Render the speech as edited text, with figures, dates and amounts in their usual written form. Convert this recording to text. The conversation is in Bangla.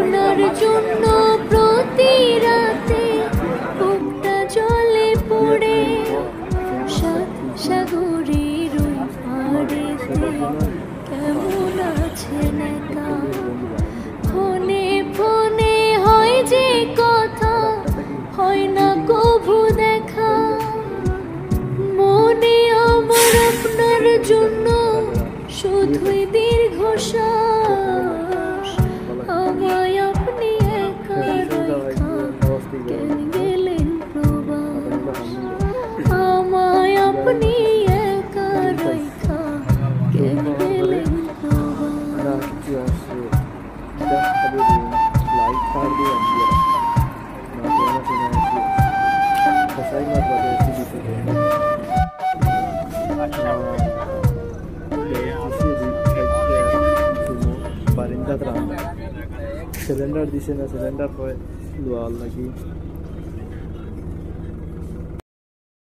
আপনার জন্য প্রতি রাতে বুকটা জলে পড়ে সাত সাগরের ওই পাড়েতে কেমন আছেন একা ফোনে ফোনে হয় যে কথা হয় না কভু দেখা মনে আমার আপনার জন্য শুধুই দীর্ঘশ্বাস আমায় আপনি একা রাখা কেন গেলেন প্রবাস আমায় আপনি একা রাখা কেন গেলেন প্রবাস Silinder di sini, silinder poi dua lagi.